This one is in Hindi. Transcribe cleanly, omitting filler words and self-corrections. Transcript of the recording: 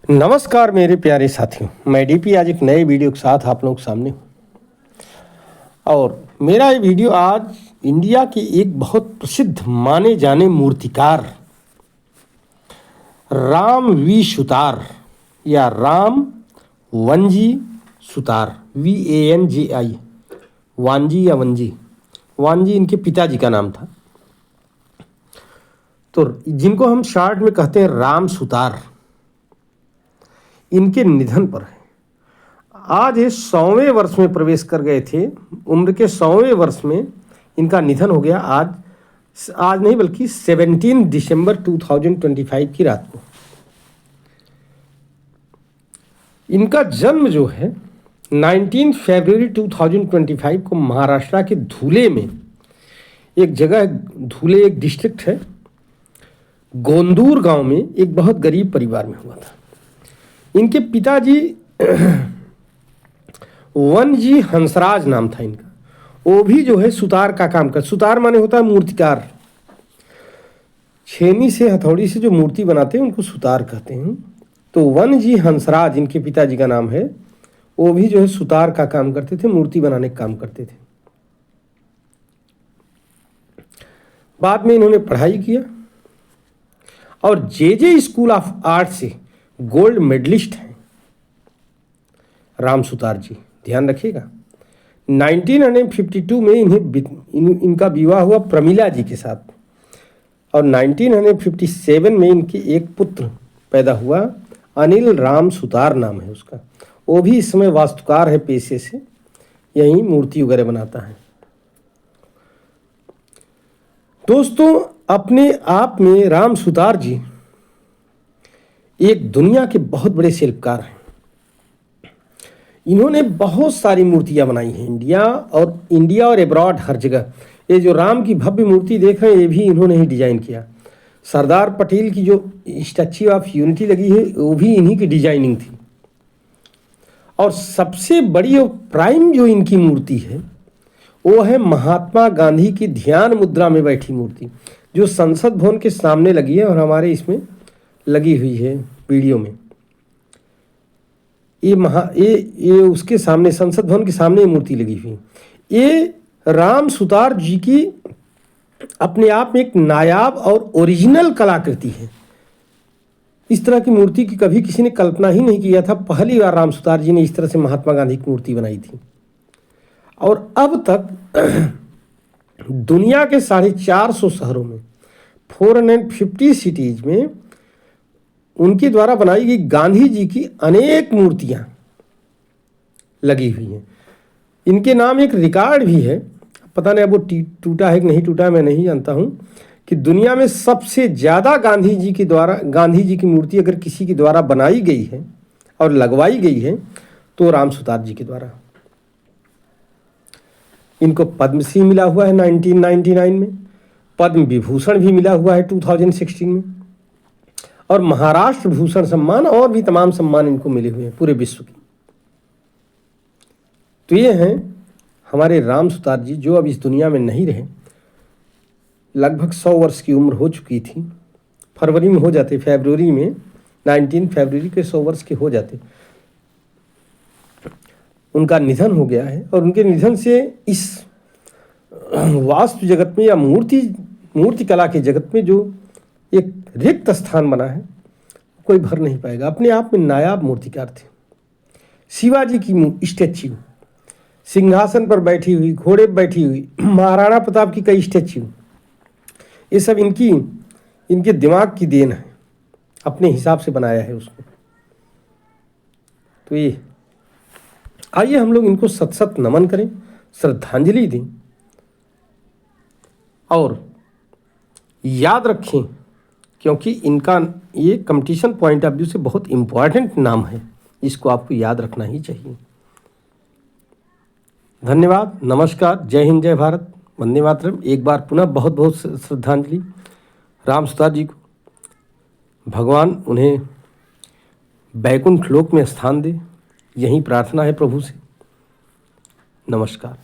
नमस्कार मेरे प्यारे साथियों, मैं डीपी आज एक नए वीडियो के साथ आप लोगों के सामने हूँ। और मेरा ये वीडियो आज इंडिया के एक बहुत प्रसिद्ध माने जाने मूर्तिकार राम वी सुतार या राम वंजी सुतार VANJI वांजी या वंजी वांजी इनके पिताजी का नाम था, तो जिनको हम शॉर्ट में कहते हैं राम सुतार, इनके निधन पर है। आज ये 100वें वर्ष में प्रवेश कर गए थे। उम्र के 100वें वर्ष में इनका निधन हो गया। आज नहीं बल्कि 17 दिसंबर 2025 की रात को। इनका जन्म जो है 19 फरवरी 2025 को महाराष्ट्र के धुले में एक जगह, धुले एक डिस्ट्रिक्ट है, गोंदूर गांव में एक बहुत गरीब परिवार में हुआ था। इनके पिताजी वनजी हंसराज नाम था इनका। वो भी जो है सुतार का काम कर, सुतार माने होता है मूर्तिकार, छेनी से हथौड़ी से जो मूर्ति बनाते हैं उनको सुतार कहते हैं। तो वनजी हंसराज इनके पिताजी का नाम है। वो भी जो है सुतार का काम करते थे, मूर्ति बनाने का काम करते थे। बाद में इन्होंने पढ़ाई किया और जे स्कूल ऑफ आर्ट से गोल्ड मेडलिस्ट हैं राम सुतार जी, ध्यान रखिएगा। 1952 में इनका विवाह हुआ प्रमिला जी के साथ और 1957 में इनके एक पुत्र पैदा हुआ, अनिल राम सुतार नाम है उसका। वो भी इस समय वास्तुकार है पेशे से, यही मूर्ति वगैरह बनाता है। दोस्तों, अपने आप में राम सुतार जी एक दुनिया के बहुत बड़े शिल्पकार हैं। इन्होंने बहुत सारी मूर्तियां बनाई हैं इंडिया और एब्रॉड हर जगह। ये जो राम की भव्य मूर्ति देख रहे हैं, ये भी इन्होंने ही डिजाइन किया। सरदार पटेल की जो स्टैच्यू ऑफ यूनिटी लगी है, वो भी इन्हीं की डिजाइनिंग थी। और सबसे बड़ी और प्राइम जो इनकी मूर्ति है, वो है महात्मा गांधी की ध्यान मुद्रा में बैठी मूर्ति, जो संसद भवन के सामने लगी है और हमारे इसमें लगी हुई है वीडियो में। ये उसके सामने, संसद भवन के सामने मूर्ति लगी हुई। ये राम सुतार जी की अपने आप में एक नायाब और ओरिजिनल कलाकृति है। इस तरह की मूर्ति की कभी किसी ने कल्पना ही नहीं किया था। पहली बार राम सुतार जी ने इस तरह से महात्मा गांधी की मूर्ति बनाई थी। और अब तक दुनिया के 450 शहरों में, 450 सिटीज में उनके द्वारा बनाई गई गांधी जी की अनेक मूर्तियां लगी हुई हैं। इनके नाम एक रिकॉर्ड भी है, पता नहीं अब वो टूटा है कि नहीं टूटा, मैं नहीं जानता हूं, कि दुनिया में सबसे ज़्यादा गांधी जी की मूर्ति अगर किसी के द्वारा बनाई गई है और लगवाई गई है तो राम सुतार जी के द्वारा। इनको पद्मश्री मिला हुआ है 1999 में, पद्म विभूषण भी मिला हुआ है 2016 में, और महाराष्ट्र भूषण सम्मान और भी तमाम सम्मान इनको मिले हुए हैं पूरे विश्व के। तो ये हैं हमारे राम सुतार जी, जो अब इस दुनिया में नहीं रहे। लगभग 100 वर्ष की उम्र हो चुकी थी। फरवरी में हो जाते, फरवरी में 19 फरवरी के 100 वर्ष के हो जाते। उनका निधन हो गया है और उनके निधन से इस वास्तु जगत में या मूर्ति कला के जगत में जो एक रिक्त स्थान बना है, कोई भर नहीं पाएगा। अपने आप में नायाब मूर्तिकार थे। शिवाजी की स्टैच्यू, सिंहासन पर बैठी हुई, घोड़े पर बैठी हुई, महाराणा प्रताप की कई स्टैच्यू, ये सब इनके दिमाग की देन है, अपने हिसाब से बनाया है उसको। तो ये आइए हम लोग इनको सत नमन करें, श्रद्धांजलि दें और याद रखें, क्योंकि इनका ये कंपटीशन पॉइंट ऑफ व्यू से बहुत इम्पॉर्टेंट नाम है। इसको आपको याद रखना ही चाहिए। धन्यवाद, नमस्कार, जय हिंद, जय भारत, वंदे मातरम। एक बार पुनः बहुत बहुत श्रद्धांजलि राम सुतार जी को। भगवान उन्हें बैकुंठ लोक में स्थान दे, यही प्रार्थना है प्रभु से। नमस्कार।